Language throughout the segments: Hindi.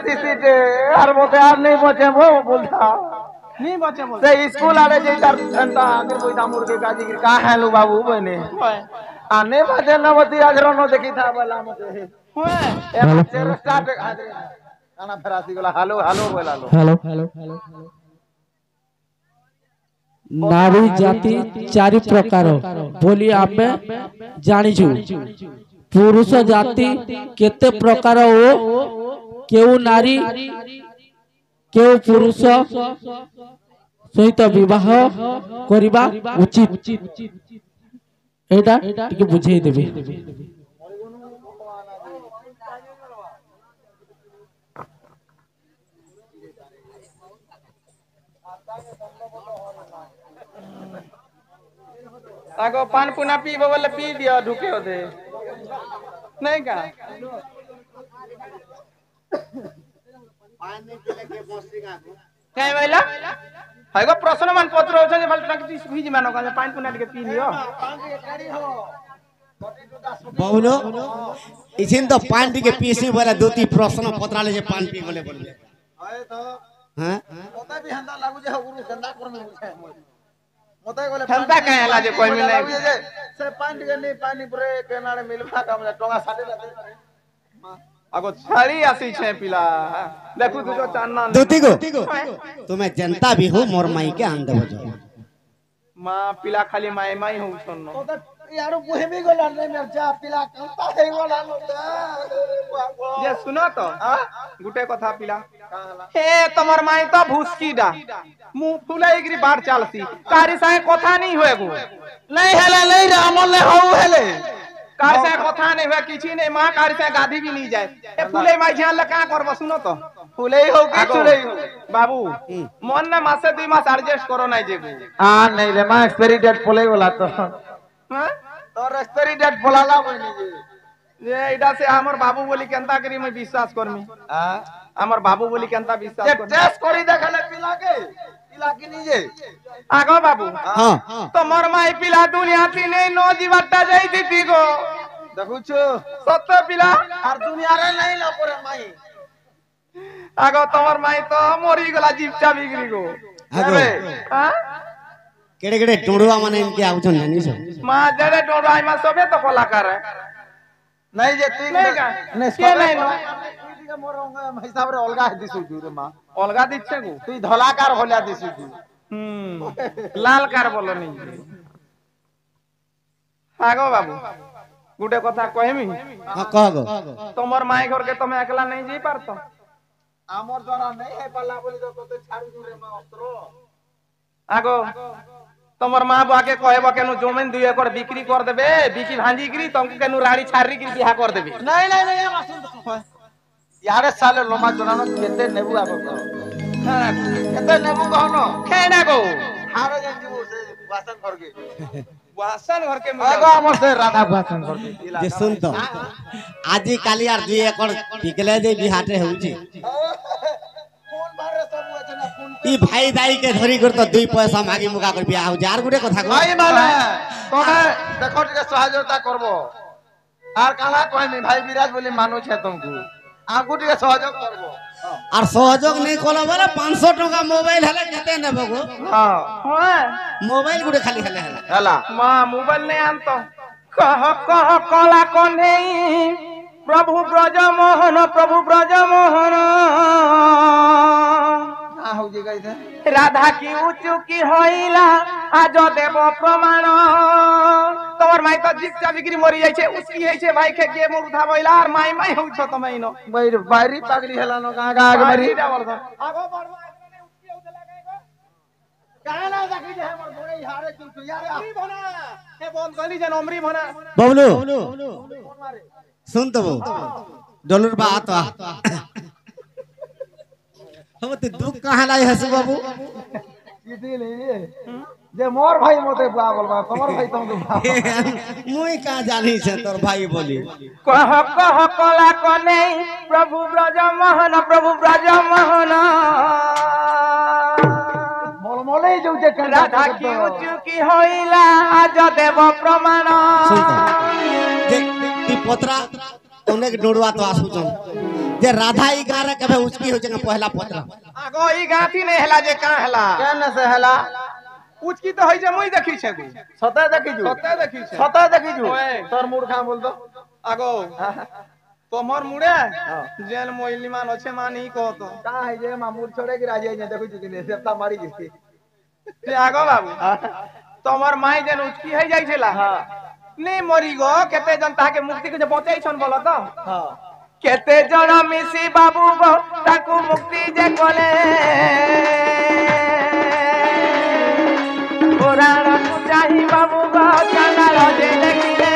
सीसीटे और मोते यार नहीं बचे वो बोलता नहीं बचे बोल से स्कूल आले जे तार घंटा आगे कोई दामुर के काजी की का हेलो बाबू बने आने बजे नवती आजरो न देखी था वाला मते हुए एक चेर स्टार्ट हाजरे गाना फरासी वाला हेलो हेलो बोला लो हेलो हेलो नारी जाति चारि प्रकार बोली आमे जानिछु पुरुष जाति केते प्रकार ओ केउ नारी केउ पुरुष सहित विवाह करिबा उचित एटा टिके बुझेई देबे ताको पान पुना पीबो बोले पी दियो ढुके होते नहीं का कहीं बोला हैगो प्रश्न मान पत्र होछ जे भल टंकी सुही मानो का पान पुना के पी लियो बहुलो इसिन तो पान के पीसी बोले दूती प्रश्न पत्राले जे पान पी बोले आए तो हां मोते भी हंदा लागु जे गुरु गंदा करमे मोते बोले हंदा काहे ला जे कोई मिले से पानी के नहीं पानी पूरे केनारे मिलवा का मतलब टोंगा साडे दे आगो छाड़ी आसी छे पिला देखु तू जो चानना दूती को तुम्हें जनता भी हो मोर माई के आंदे बजो मां पिला खाली माई माई हो सुननो तो यार बुहे भी गोला नहीं मेर जा पिला कंता है गोला लो ये सुनो तो गुटे कथा पिला हे तमर माई तो भूसकी डा मुंह फुलाई गिरी बाढ़ चालसी कारी साए कथा नहीं होए गो नहीं हेले नहीं रे अमल ने हो हेले कारी साए कथा नहीं हुए किछि नहीं मां कारी साए गाधी भी नहीं जाए ए फुले माई जान ल का करबो सुनो तो फुले हो कि चुले हो बाबू मन ना मासे 2 मास एडजस्ट करो नहीं जेगो हां नहीं रे मां एक्सपायरी डेट फुले वाला तो हां तो एक्सपायरी डेट फुलाला बनी जी ये इडा से हमर बाबू बोली केनता करी मैं विश्वास करमी हां हमर बाबू बोली केनता विश्वास ये कर टेस्ट करी देखले पिला के पिला की नहीं जे आगो बाबू हां तो मोर माई पिला दुनिया थी नहीं नो जीवता जाई थी गो देखु छु सत्य पिला और दुनिया रे नहीं ला परे माई आगो तमर माई तो मोरी गला जीवचा बिगड़ी गो आगो हां केड़े केड़े टोडवा माने इनके आउछन जानी सो मां जड़े टोडवाई मा सबे तो कलाकार है नहीं जे तीन नहीं का नहीं के नहीं नो के मोर हिसाब रे अलगा दिसु रे मां अलगा दिछे गो तू धलाकार होल्या दिसु लाल कार बोलो नहीं आगो बाबू गुटे कथा कहमी हां कह गो तमर माई घर के तमे अकेला नहीं जी पारतो आमर द्वारा नहीं है पल्ला बोली तो ते छाड़ी दू रे मां अस्त्रो आगो तमर मां बुआ के कहबो केनु जमीन 2 एकड़ बिक्री कर देबे बिकी भांजी गिरी तुमको केनु राड़ी छारी गिरी बियाह कर देबे नहीं नहीं नहीं हम सुन यारे साले लोमा जोरानो केते नेबू आगो केते नेबू कहनो खेना गो हारो जंजू से वासन कर के वासन घर के आगो हमर से राधा वासन कर के जे सुन तो आजी काली यार 2 एकड़ बिकले जे बिहाटे होउची फोन मारे सब होते ना फोन ई भाई दाई के धरी कर तो 2 पैसा मागी मुका कर बियाह हो जार गुटे कथा को भाई माने तोमे देखो टिके सहयोगिता करबो आर काला कहमी भाई विराज बोली मानु छे तुमको आगु टिके सहयोग करबो और सहयोग नहीं कोला बोले 500 टका मोबाइल हले केते नेबो गो हां हां मोबाइल गुटे खाली हले हला मां मोबाइल नहीं आनतो कह कला कोने प्रभु ब्रज मोहन ना हो जे गई थे राधा की उचुकी होइला आज देव प्रमाण तोर माई तो जिस बिक्री मरी जाय छे उसकी है छे भाई के गेम उठा बोइला और माई माई हो छ तमे इनो बैर बारी पागली हेला न कहां का आगे मरी आगो बढ़वा ने उठी उठला कहां ना देखी जे हमर बोले हारे तू यार अमरी भना हे बोल गली जन अमरी भना बबलू सुन तो डॉलर बात हम तो दुख कहां लाई हसु बाबू सीधी ले जे मोर भाई मोते बाबल बा तमर भाई तुम तो मुई का जानी से तोर भाई बोली कह कला कने प्रभु ब्रज मोहन मोल मोले जो जे राधा की उचुकी होइला आज देव प्रमाण सुन तो जे ती पोतरा तने डोडवा तो आसु छन जे राधा ई गारे कबे उचकी हो जंगा पहला पत्र आगो ई गाती नहीं हला जे का हला केन से हला उचकी तो होई जे मुई देखी छे सते देखी जू सते देखी जू तोर मूर्खा बोल दो आगो तोमर मुड़े जेल मोइली मान अच्छे मान ही कहो तो का है जे मामूर छोड़े की राजी है देखो चुकी ने सेप्ता मारी गई ते आगो बाबू तोमर माई जेन उचकी है जाई छला हां नहीं मरी गो केते जनता के मुक्ति के बचाई छन बोलो तो हां केते जण मिसी बाबू गो ताकू मुक्ति जे कोले पुराण को चाही बाबू गो चंदन जे देखिले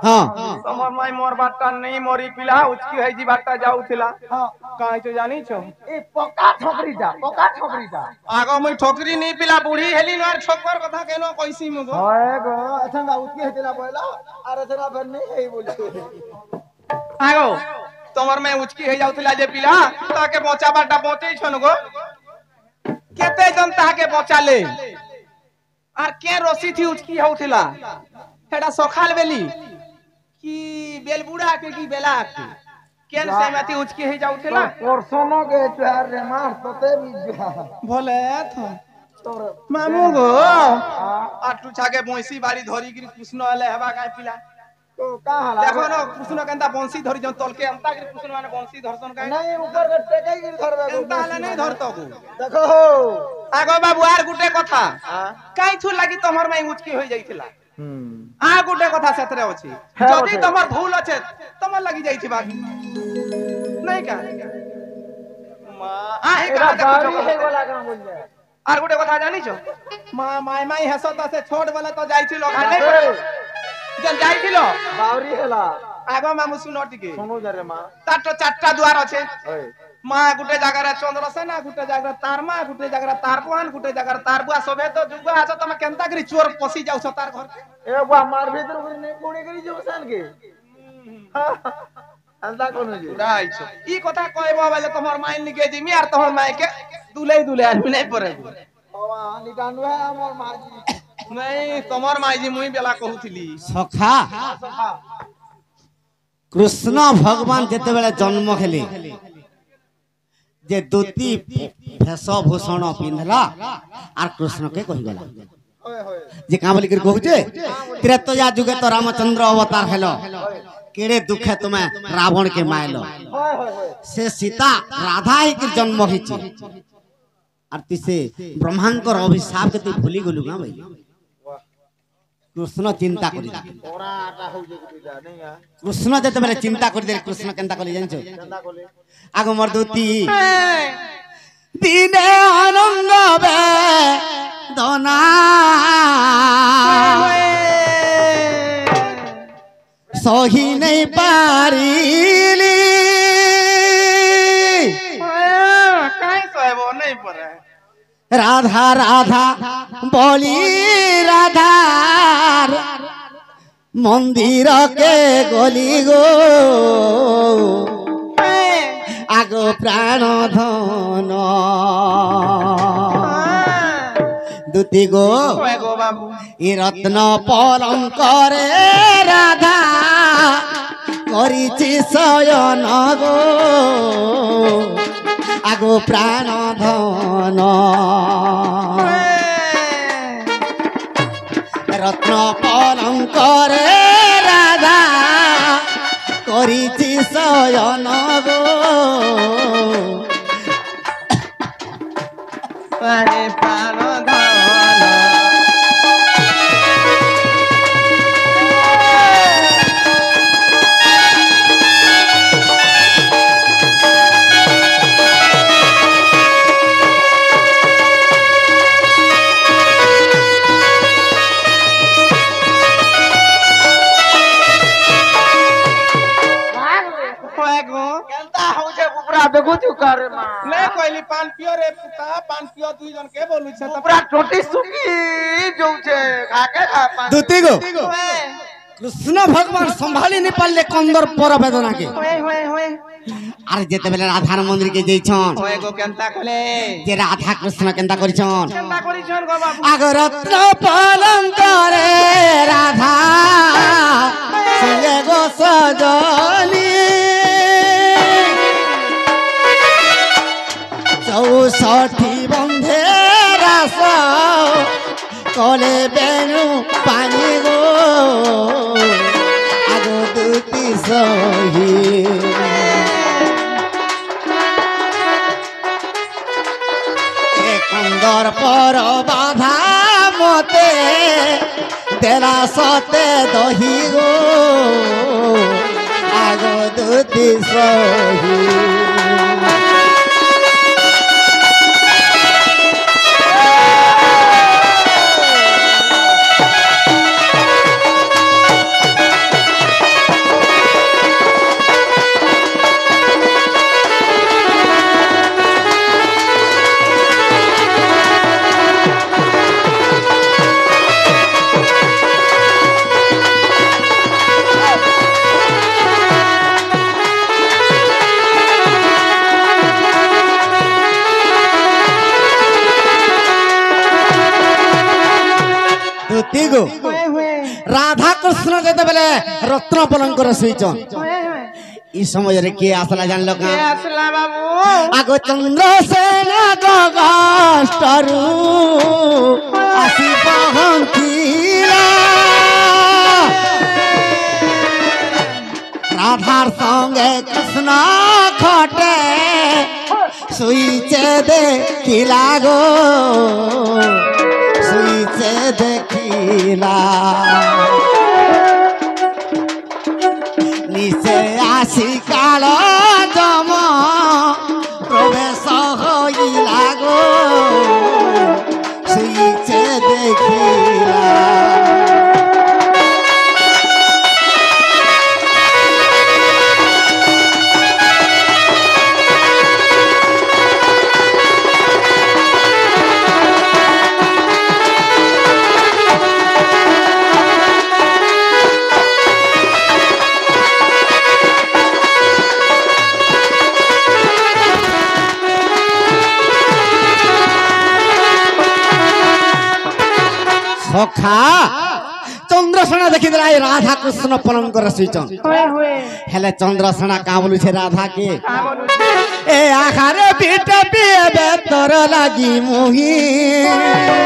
हां तमर माई मोर बाटा नहीं मोरी पिला उचकी है जी बाटा जाउथिला हां काहे तो जानी छो ए पक्का ठोकरी जा आगो मुई ठोकरी नहीं पिला बूढ़ी हेली नर ठोकर कथा केनो कैसी मुगो होए गो अथंगा उतके हेतला पहिला आर अथरा भर नहीं है बोलछे आगो तमर में उचकी है जाउथिला जे पिला ताके बचा बाटा बचे छन गो केते जनता के बचा ले आर के रोसी थी उचकी होउथिला हेडा सखाल बेली की बेलबुड़ा के की बेला के केन से मती उचकी है जाउथिला परसोनो के चार रे मार तते भी जा भले थो तोर मामू गो आटू छागे भैंसी बाड़ी धरी गिरी कृष्ण आले हेबा काय पिला तो का हला देखो न कृष्ण केनता बंसी धरी जन तल के अंता गिरी कृष्ण माने बंसी धरसन काय नहीं ऊपर के टेके गिर धरबे गो केनता आले नहीं धरतो गो देखो आगो बाबू आर गुटे कथा हां काई थु लागी तमर में उचकी होई जाईथिला आ गुटे कथा सेतरे अछि जदी तमर भूल अछि तमर लागि जाईथि बात नहीं का मां आ हे एरा का बारी है वाला काम बोल जाए आर गुटे कथा जानी छो मां माई माई हसत से छोड़ वाला तो जाईथि लोग नहीं पड़े जन जाईथिलो बावरी हेला आगो मामू सुनो टिके सुनो जरे मां ताटो चारटा द्वार अछि ओए मां गुटे जागारे चंद्रसेना गुटे जागारे तारमा गुटे जागारे तारपुआन गुटे जागारे तारबुआ सबे तो जुगुआ आछ तमे केनता करी चोर पसी जाउ छ तार घर ए बा मार भीतर गुरी नहीं कोड़ी करी जो सन के अंदा कोनो जी राई छ ई कथा कहबो वाले तोहर माइन निके जिमी आर तोहर माई के दुले आदमी नहीं पड़े बाबा निकानु है हमर माजी नहीं तोहर माई जी मुई बेला कहूथिली सखा कृष्ण भगवान जेते बेले जन्म हेले जे धोती भेषभूषण पिंधला आर कृष्ण के कहि गेला ओए होए जे का बोली कर कहूचे त्रेतया जुगे तो रामचंद्र अवतार हेलो केड़े दुखे तुम्हें रावण के मायलो होए होए से सीता राधा ही के जन्म हिची आर तिसे ब्रह्मांकर अभिशाप के तू भूली गलु ना भाई कृष्ण चिंता करी ओरा आटा हो जे गुटी जा नहीं आ कृष्ण जते बेले चिंता करी दे कृष्ण केनता करी जानछो चंदा कोले आगो मर्दूती दिने आनंद बे दोना सही नहीं पारीली काई कहबो नहीं पड़े राधा राधा बोली राधा मंदिर के गली गो आगो प्राण धन दुती गो गो बाबू ई रत्न पलंकरे राधा करिछि शयन गो आगो प्राण धन रत्न पलंकरे राधा करिछि शयन गो अरे प्राण धन केनता हो जे बुबरा देखु चुका रे मां नहीं कहली पान पियो रे पुता पान पियो दुई जन के बोलू छे त पूरा टोटी सुकी जाऊ छे खाके खा पान दुती गो कृष्ण भगवान संभाली नहीं पाले कंदर पर वेदना के होए अरे जेते बेले राधा मंदिर के जइछन होए गो केनता कहले जे राधा कृष्ण केनता करिछन केनता करी छन गो बाबू आग रत्न पालन करे राधा संगे गो सजनी चौसठी बंधे रास कले बेनु पानी गो आगो दुती सही कंदर पर बाधा मते तेरा सते दही गो आगो दुती सही गो राधा कृष्ण जेते बेले रत्न पलंकर सुइचन ई समय रे के आसला जान लो का के असला बाबू आगो चंद्रसेन गगस्टरू आसी पहंथिला राधार संगे कृष्ण खटे सुइचे देखिला गो सुइचे देखिला निसे आसी काल जम प्रवेश हइला गो सुइचे देखिला सखा चंद्रसेना देखी दिला राधा कृष्ण पलंकर सुइचन हेले चंद्रसेना का बोलू छे राधा के ए आखारे पीट पिएबे तोर लागी मोही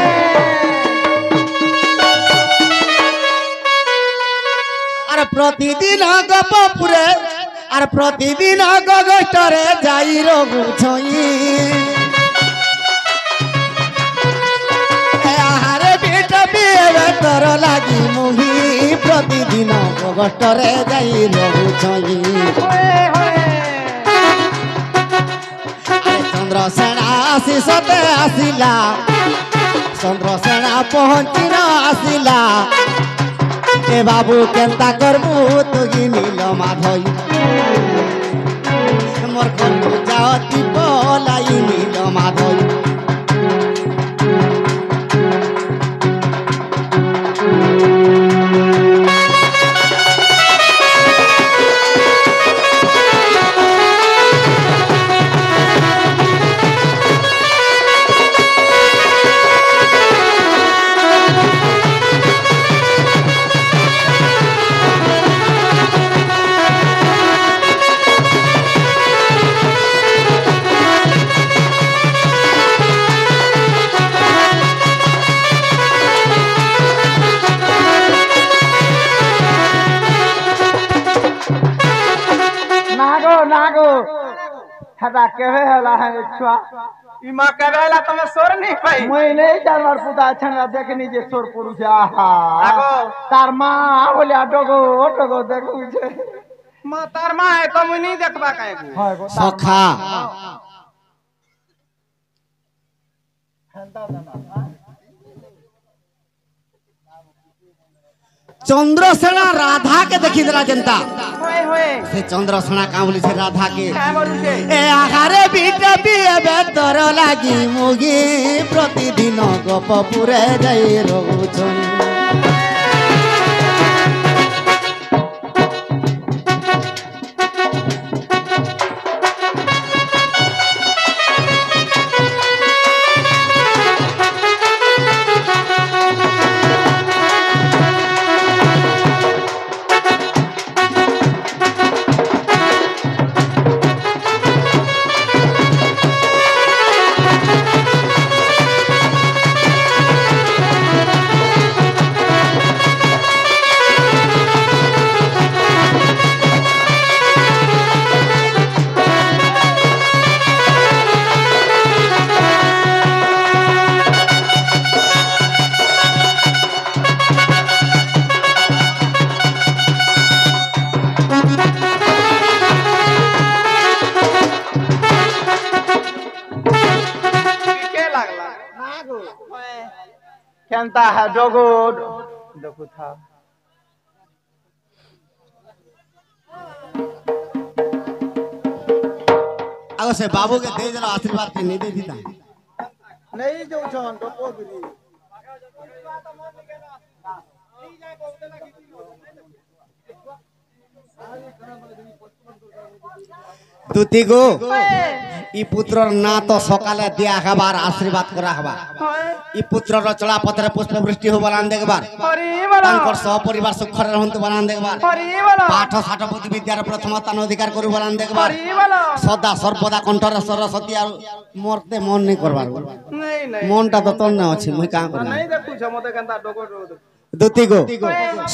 अरे प्रतिदिन गपपुरे अरे प्रतिदिन गगस्टरे जाई रघु छई तोर लागी मुही प्रतिदिन गगस्टरे जाई रहु छई चंद्रसेना आसी सते आसिला चंद्रसेना पहुंची न आसिला ए बाबू केनता करबू तुगी नील माधई मोर कलु जाती पलाई नील माधई नागो हटा केवे हला है छुआ ई मां कहला तमे सोर नहीं पाई मैं नहीं जानवर पुता छंगा देखनी जे सोर पुरु छे आहा आगो तार मां बोले टगो टगो देखू छे मां तार मां है तो मुई नहीं देखबा काहे हाय गो सखा चंद्रसेना राधा के देखी दिला जनता से चंद्रसेना का बोली छे राधा के का बोलू छे ए आहारे बीटा पिएबे तोर लागी मुगी प्रतिदिन गोपपुरे जाई रहउछन के लागला केनता है डोगो देखो था आगो से बाबू के दे देला आशीर्वाद के नहीं दे दीता नहीं जो छन डोको गिरी দুতি গো ই পুত্রর না তো সকালে দিয়া হবার আশীর্বাদ করা হবা ই পুত্রর চলা পথরে পুষ্প বৃষ্টি হবালান দেখবার তাঙ্কর সপরিবার সুখরে রহন্তু বালান দেখবার পাঠ ষাঠ বুদ্ধি বিদ্যার প্রথম স্থান অধিকার করি বালান দেখবার সদা সর্বদা কণ্ঠরে সরস্বতী আর মরতে মন নেই করবার नहीं नहीं মনটা তো তোর না আছে মুই কাম করি नहीं देखू छ मते केनता डोगो দুতি গো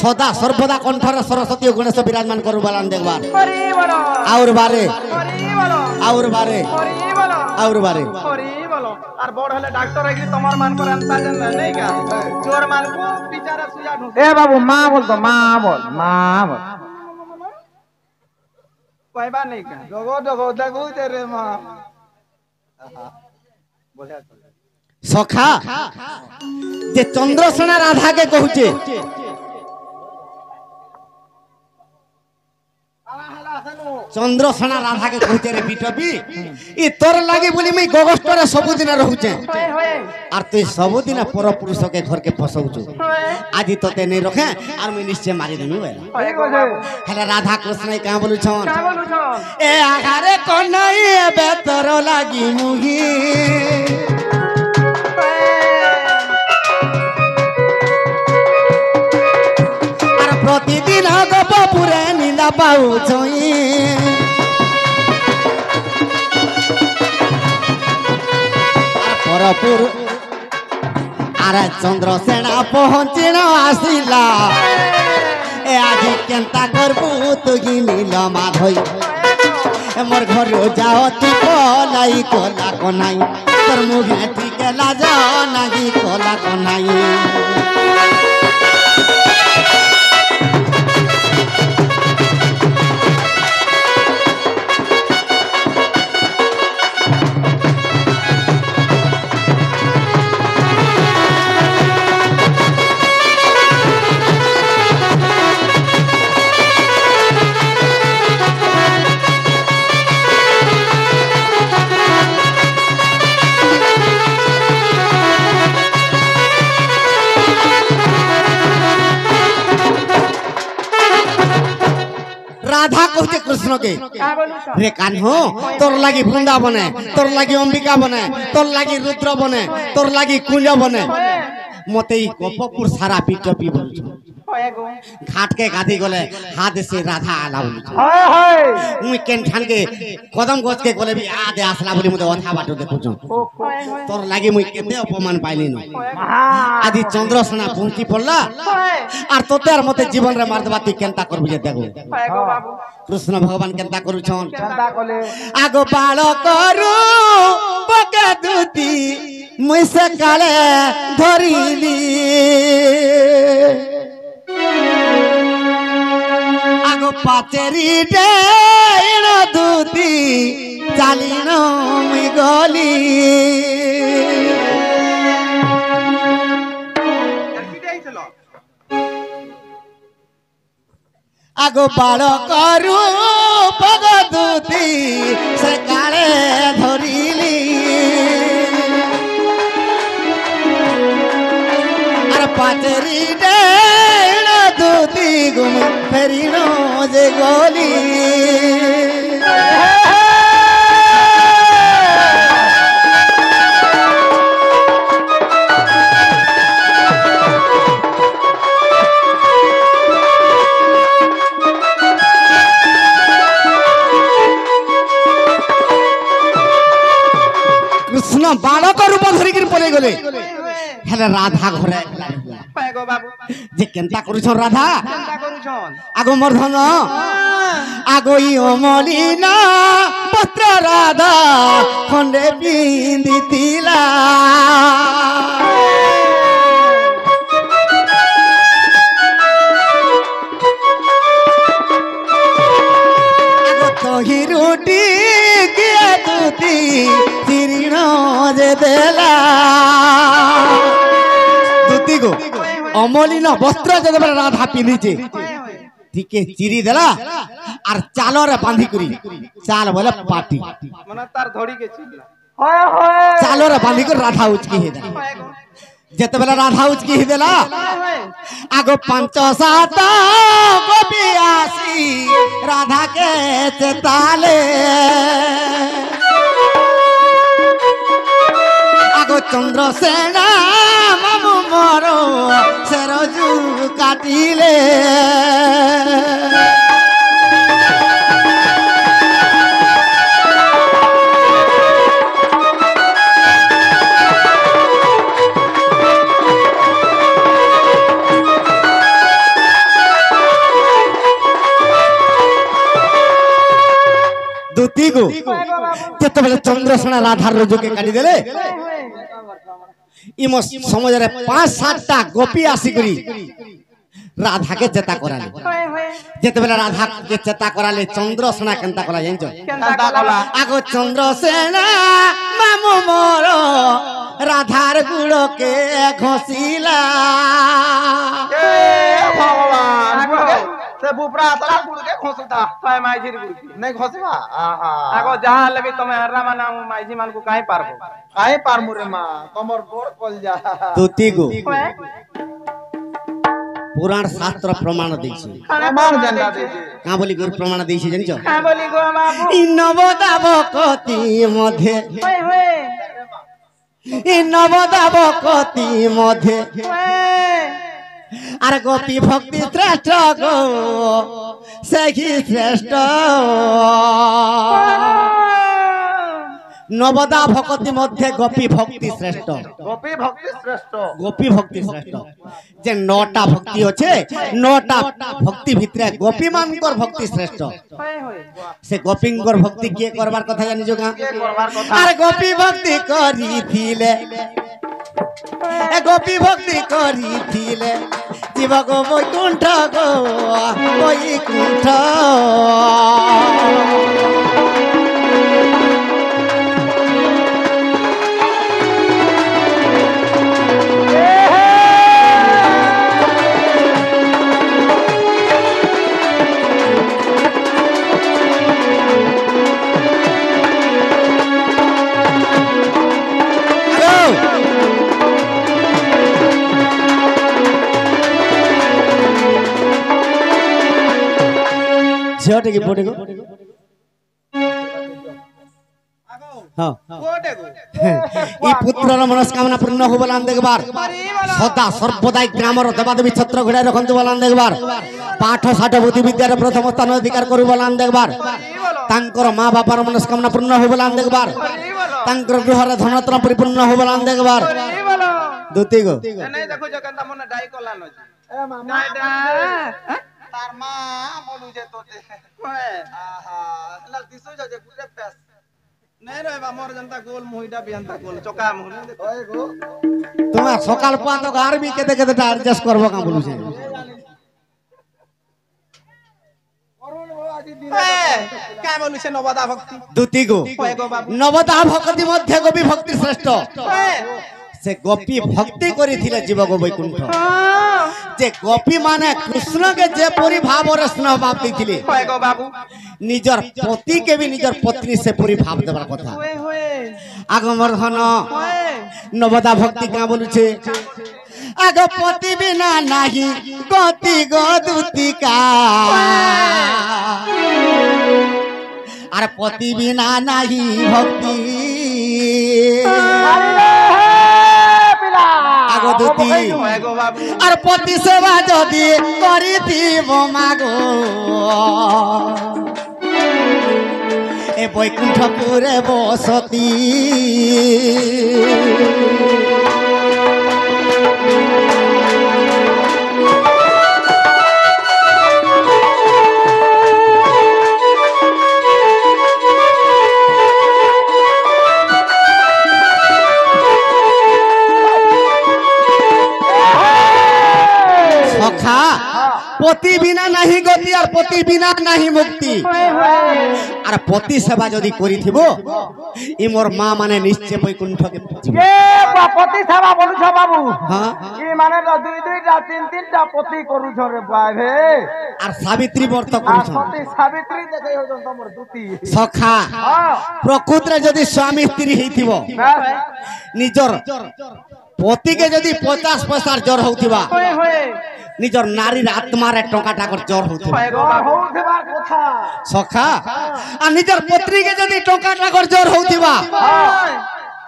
সদা সর্বদা কণ্ঠরে সরস্বতী ও গণেশ বিরাজমান করু বালান দেখবার আউর বারে আউর বারে আউর বারে আর বড় হলে ডাক্তার হইকি তোমার মান করে আনতা জান নাই का चोर मान को बिचारा सुजा ढूंढ ए बाबू मां बोल तो मां बोल कहबा नहीं का डोगो डोगो देखू तेरे मां बोलिया সখা যে চন্দ্রসেনা রাধাকে কহুছে চন্দ্রসেনা রাধাকে কহুছে রে বিটবি ই তোর লাগি বলি মুই গগষ্টরে সবুদিন রহুছে আর তুই সবুদিন পর পুরুষকে ঘরকে ফসাউছু আজি তোতে নেই রখে আর মুই নিশ্চয় মারি দেমি বলে হেলে রাধা কৃষ্ণ কা বলুছন এ আঘারে কনাই এবে তোর লাগি মুহি प्रतिदिन गोपपुरे नीला पाउछई परपुर आरे चंद्रसेना पहुंचिन आसिला ए আজি केनता करबू तुगी नीला माधई मोर घर जाओ तू कोलाई कोला कोनाई तोर मुगे ठीक लाजा नाही कोला कोनाई राधा कहते कृष्ण के रे कान्हो तोर लागी वृंदावन है तोर लागी अंबिका बने तोर लागी रुद्र बने तोर लागी कुंज बने मते ई गोपपुर सारा पिटपी बोलछ घाट के गाधी गले हाथ से राधा आला बोलछ हाय हाय मुई केन ठान के कदम गछ के गले भी आदे आसला बोली मते अथा बाटो देखुछ तोर लागी मुई केते अपमान पाइली न आदि चंद्रसेना पहुंची पड़ला आर तोते आर मते जीवन रे मार देबाती केनता करबु जे देखो कृष्ण भगवान केनता करूछन चिंता कोले आगो बालो करू पका दूती मुइसे काले धरिली आगो पाचेरी डेण दूती चालिन मुई गली আগো বালকরু পগদুতি সে কালে ধরিলি আর পাচরি ডেণ দুতি গুম ফেরিন যে গলি কৃষ্ণ বালক রূপ ধরিকি পলাই গলে হেলে রাধা ঘরে পায় গো বাবু যে কেনতা করুছ রাধা চিন্তা করুছন আগো মোর ধন আগো ই অমলিনা পত্র রাধা খন্ডে পিন্দিতিলা আগো তহি রুটি কিয়া তুতি চিরিণ যে দেলা দুতি গো অমলিন বস্ত্র যেতবে রাধা পিঁধিছে ঠিকে চিরি দেলা আর চালরে বাঁধি করি চাল বলে পাটি মানে তার ধরি গেছিল চালরে বাঁধি করে রাধা উচকি হে দেলা পায় গো যেতবেলে রাধা উচকি হে দেলা আগো ৫-৭ গোপী আসি রাধাকে চেতালে আগো চন্দ্রসেনা মামু মর সেরজু কাটিলে দুতি গো যেতবেলে চন্দ্রসেনা রাধার রজুকে কাটি দেলে ইম সমাজরে ৫-৭টা গোপী আসিকরি রাধাকে চেতা করালে যেতবেলে রাধাকে চেতা করালে চন্দ্রসেনা কেনতা কলা জানিছ কেনতা কলা আগো চন্দ্রসেনা মামু মোর রাধার গুড়কে ঘষিলা এ ভগবান সে বুপরা তারা গুড়কে খসুতা পায় মাইঝির গুড়ি নাই খসবা আহা আগো যাহা লাগি তুমি হররা মানে মাইঝি মানকু কাই পারবো কাই পারমু রে মা তোমার বড় কলজা তুতি গো পুরাণ শাস্ত্র প্রমাণ দিয়েছে প্রমাণ জানলা দেছে কা বলি গুরু প্রমাণ দিয়েছে জানিছ হ্যাঁ বলি গো বাবু ই নবদাবকতি মধ্যে হয়ে হয়ে ই নবদাবকতি মধ্যে আর গোপী ভক্তি শ্রেষ্ঠ গো সেহি শ্রেষ্ঠ নবদা ভক্তি মধ্যে গোপী ভক্তি শ্রেষ্ঠ গোপী ভক্তি শ্রেষ্ঠ গোপী ভক্তি শ্রেষ্ঠ যে 9টা ভক্তি আছে 9টা ভক্তি ভিতরে গোপী মানকর ভক্তি শ্রেষ্ঠ হয়ে হয়ে সে গোপীঙ্কর ভক্তি কিয়ে করবার কথা জানিছ গা কে করবার কথা আর গোপী ভক্তি করিছিলে এ গোপী ভক্তি করিছিলে জীব গো বৈকুণ্ঠ গো বৈকুণ্ঠ ঝিওটে কি পড়ে গো হ্যাঁ কোটে গো ই পুত্রর মনস্কামনা পূর্ণ হব বলান দেখবার সদা সর্বদাই গ্রামর দেবাদেবী ছত্র ঘুরে রখন্তু বলান দেখবার পাঠ ষাঠ বুদ্ধি বিদ্যার প্রথম স্থান অধিকার করি বলান দেখবার তাঙ্কর মা বাবার মনস্কামনা পূর্ণ হব বলান দেখবার তাঙ্কর গৃহরে ধনত্র পরিপূর্ণ হব বলান দেখবার দুতি গো নাই দেখো জগন্তা মনে ডাই কলান আছে এ মামা তার মা বলু যে তোতে আহা এলা দিছো যে গুড়ে পেস নাই রে আমার জনতা গোল মুহিটা বিয়ান্তা গোল চকা মুহি ওই গো তোমা সকাল পাত আরবি কেতে কেতে অ্যাডজাস্ট করব কা বলুছে অরুণ ও আজি দিন কে বলিছে নবদা ভক্তি দুতি গো কয় গো বাবু নবদা ভক্তি মধ্যে গোপী ভক্তি শ্রেষ্ঠ হ্যাঁ সে গোপী ভক্তি করিছিলে জীব গো বৈকুণ্ঠ যে গোপী মানে কৃষ্ণকে যে পরি ভাবরে স্নেহ ভাব দিছিলে হয় গো বাবু নিজর পতিকে বি নিজর পত্নী সে পরি ভাব দেবার কথা হয় হয় আগমর্ধন হয় নবদা ভক্তি কা বলুছে আগ পতি বিনা নাহি গতি গদুতিকা আর পতি বিনা নাহি ভক্তি আগদুতি হয় গো বাবু আর পতি সেবা যদি করিথিব মাগো এ বৈকুণ্ঠপুরে বসতি সখা পতি বিনা নাহি গতি আর পতি বিনা নাহি মুক্তি আর পতি সেবা যদি করিথিব ই মোর মা মানে নিশ্চয় বৈকুণ্ঠকে পৌঁছিব। পতি সেবা বলুছ বাবু হ্যাঁ ই মানে দুই দুইটা তিন তিনটা পতি করুছ রে বাবে আর সাবিত্রী ব্রত আর করুছ পতি সাবিত্রী দেখে হইছ তোমার দুতি সখা প্রকৃতরে যদি স্বামী স্ত্রী হইথিব নিজর পতিকে যদি 50 পয়সার জ্বর হউথিবা হয় হয় নিজর নারীর আত্মার টঙ্কাটাকর জ্বর হউথিবা হয় গো বাবু হউথিবার কথা সখা আর নিজর পত্নীকে যদি টঙ্কাটাকর জ্বর হউথিবা হয়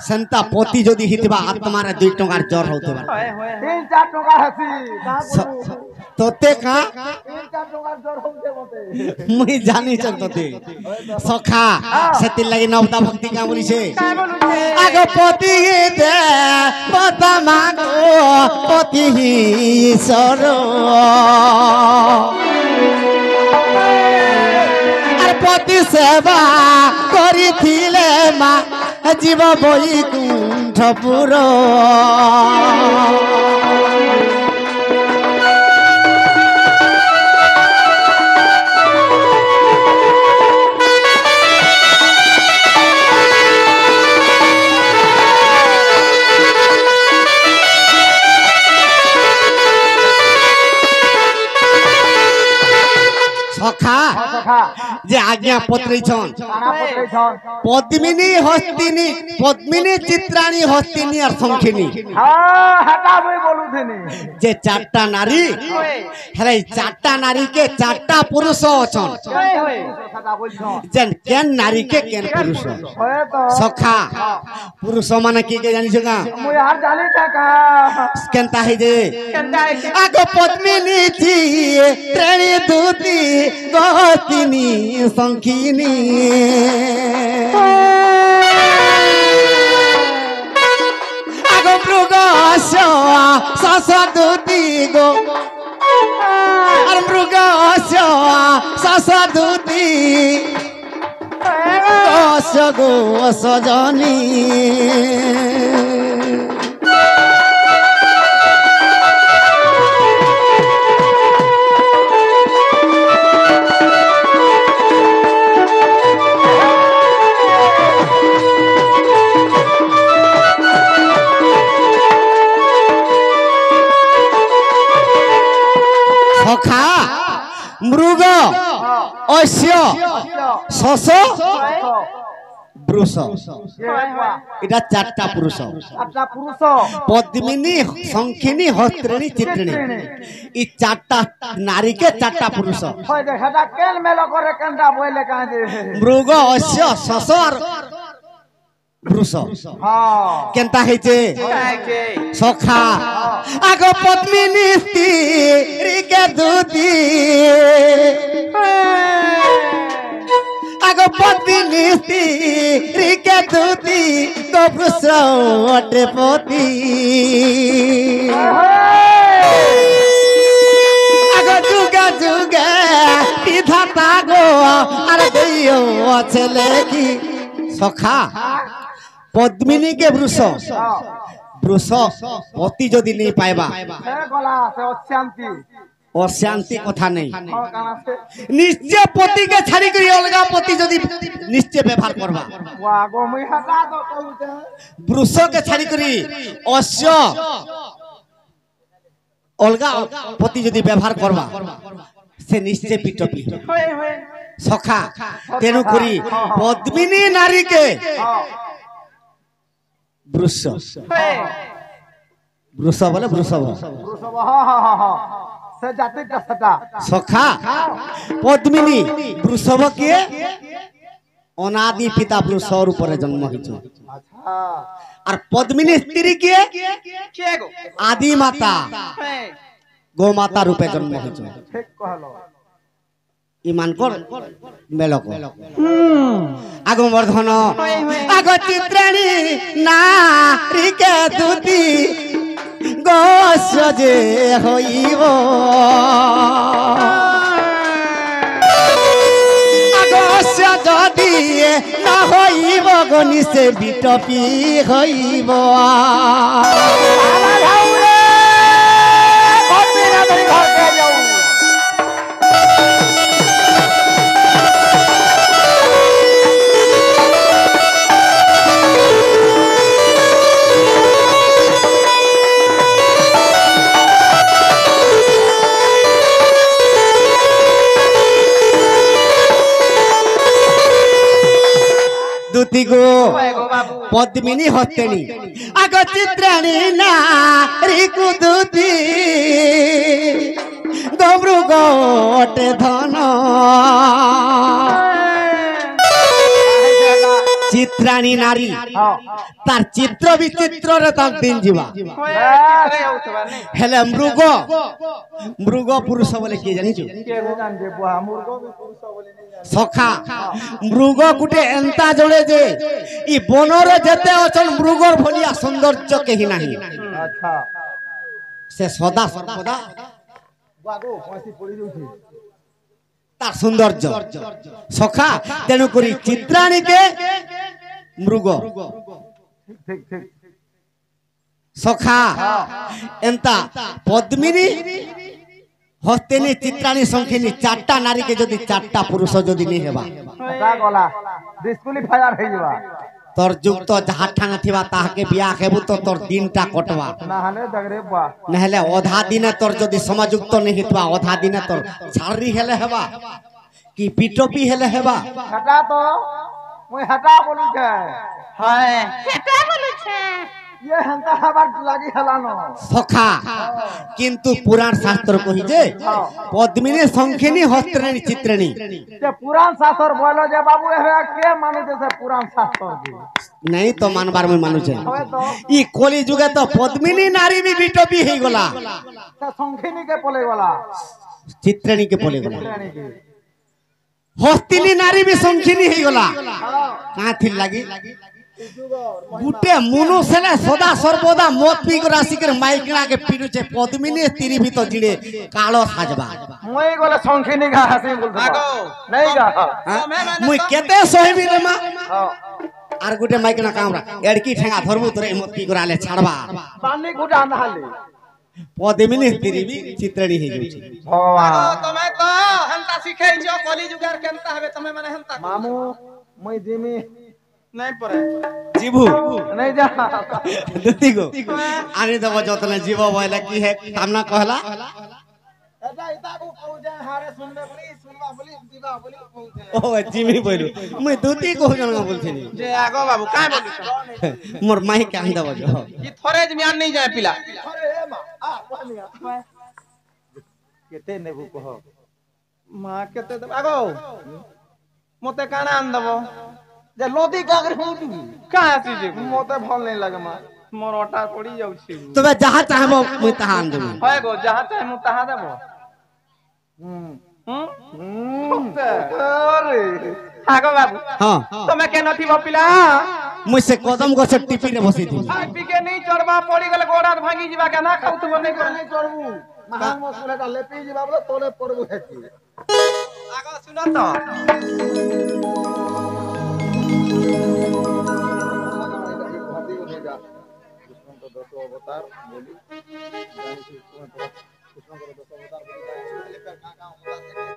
সেন্তা পতি যদি হিতবা আত্মার 2 টঙ্কার জ্বর হউথিবা হয় হয় তিন চার টাকা হাসি তোতে কা তিন চার টাকার জ্বর হউছে মতে মুই জানিছ তোতে সখা সেতির লাগি নবদা ভক্তি কা বলিছে কাই বলুছে আগ পতি দে পতা মাগো পতি ঈশ্বর আর পতি সেবা করিছিলে মা জীব বৈকুণ্ঠপুর সখা কথা যে আজ্ঞা পত্রেছন কানা পত্রেছ পদ্মিনী হস্তিনী পদ্মিনী চিত্রাণী হস্তিনী আর শঙ্খিনী হাটা বই বলুথিনি যে 4টা নারী হেরে 4টা নারীকে 4টা পুরুষ অছন হয় হয় হাটা বলছ যেন কেন নারীকে কেন পুরুষ হয়ে তো সখা পুরুষ মানে কি কে জানিছ গা মুই আর জানি টাকা কেনতা হই যে কেনটা আগ পদ্মিনী থি ত্রেণী দুতি গতিনী শঙ্খিনী আগ মৃগ শশ দুতি গো আর মৃগ শশ দুতি দশ গো সজনী সখা মৃগ অশ্য শশ বৃষ এটা 4টা পুরুষ আচ্ছা পুরুষ পদ্মিনী শঙ্খিনী হস্ত্রিণী চিত্রিণী এই 4টা নারীকে 4টা পুরুষ হয় যে হেটা কেন মেল করে কেনটা বইলে কাঁদে মৃগ অশ্য শশ আর বৃষ হ্যাঁ কেনতা হইছে কাইকে সখা আগ পদ্মিনী স্ত্রীকে দুতি আগ পদ্মিনী স্ত্রীকে দুতি গবৃষ অটে পতি আগ যুগে যুগে বিধাতা গো আর দেও ছেলে কি সখা পদ্মিনীকে বৃষ বৃষ পতি যদি নেই পাইবা সে গলা সে অশান্তি অশান্তি কথা নেই কানা সে নিশ্চয় পতিকে ছাড়ি করে অলগা পতি যদি নিশ্চয় ব্যবহার করবা ওয়া গো মুই হাটা তো কইতে বৃষকে ছাড়ি করে অশ্য अलगा पति जदि व्यवहार करबा से निश्चय पिटपी होए होए सखा तेनु करी पद्मिनी नारी के वृष होए वृष बोले वृषभ वृषभ हाँ से जाति का सटा सखा पद्मिनी वृषभ के अनादि पिता वृषभ ऊपर जन्म होइछ अच्छा और पद्मिनी स्त्री के के गो आदि माता होए गौ माता रूपे जन्म होइछ ठीक कहलो ईमान कर मेलक आगो वर्धन आगो चित्राणी नारी के दूती गोस्य जे होइब गोस्य जदि न होइब गनि से बिटपी होइब दूती गो पद्मिनी हस्तेनी आग चित्राणी नारी कुदूती गमृ गोटे धन चित्राणी नारी तार चित्र विचित्र रे तार दिन जीवा होए कितरे होतबा नहीं हेले मृग मृग पुरुष बोले किए जानिछु के गो जान जे बुआ मुर्गो भी पुरुष बोले नहीं जाने सखा मृग गुटे एंता जड़े जे ई बनर जेते अचन मृगर भलिया सौंदर्य केही नाही अच्छा से सदा सर्वदा बुआ गो फांसी पड़ी जाउछी तार सौंदर्य सखा तेनु करी चित्राणी के मृग ठीक ठीक सखा एंता पद्मिनी हस्तेनी चित्राणी संखिनी चारटा नारी के जदि चारटा पुरुष जदि नहीं हेबा ता गला डिस्क्वालिफायर हे जबा तोर जुक्त जहा ठांग थिबा ताहाके बियाह हेबु तो तोर दिनटा कटवा नहाले दगरे बुआ नहले अधा दिने तोर जदि समाजुक्त नहीं हितवा अधा दिने तोर छारी हेले हेबा कि पिटोपी हेले हेबा हटा तो मुई हटा बोलू छे हाय ये हंता हबार लागी हलानो सखा किंतु पुराण शास्त्र कहि जे पद्मिनी संखिनी हस्तेनी चित्राणी जे पुराण शास्त्र बोलो जे बाबू हे के मानु जैसे पुराण शास्त्र जी नहीं तो मानबार में मानु छे होय तो ई कली जुगे तो पद्मिनी नारी भी बिटोपी हे गला से संखिनी के पोले वाला चित्राणी के पोले गला रानी के हस्तिनी नारी भी संखिनी हे गला कहां थी लागी गुटे मनुष्य ने सदा सर्वदा मत पी कर राशि कर माइकना के पीनु छे पद्मिनी स्त्री भी तो जिड़े कालो साजबा मुई गोले संखिनी का हसी बोल आगो नहीं गा मुई केते सोहिबी रे मा हां आर गुटे माइकना कामरा एड़की ठेंगा धरबु तोरे मत पी कराले छाड़बा पानी गुटा नहाले पद्मिनी स्त्री भी चित्राणी हे जाउछी भगवान तमे तो हंता सिखै जो कली जुगार केनता हबे तमे माने हंता मामू मुई जिमी नहीं परे जीवू नहीं जा दुती को आने दबो जतने जीव बोले की है कामना कहला एटा इता को कहू जे हारे सुनबे बोली सुनबा बोली जीवा बोली कहू जे ओ जिमी बोलू मैं दुती को जन बोलथिनी जे आगो बाबू काय बोलू मोर माई के आन दबो जो ई थोरे जमियान नहीं जाए पिला अरे ए मा आ पानिया केते नेबू कह मां केते आगो मते काना आन दबो जे लोदी कागर हुंतु का आसी जे मोते भल नहीं लगे मा मोर ओटा पड़ी जाउ छी तबे जहां चाहबो मैं तहां आन देबो होय गो जहां चाहे मु तहां देबो अरे आगो बाबू हां तमे के नथी बो पिला मुझसे कदम गछ टिपी रे बसी थी आ पिके नहीं चढ़बा पड़ी गले गोड़ा भांगी जीवा के ना खाउ तू नहीं कर नहीं चढ़बू महान मसले का लेपी जी बाबू तोले पड़बू हेती आगो सुनो तो अवतार बोली कृष्ण को 10 अवतार बोली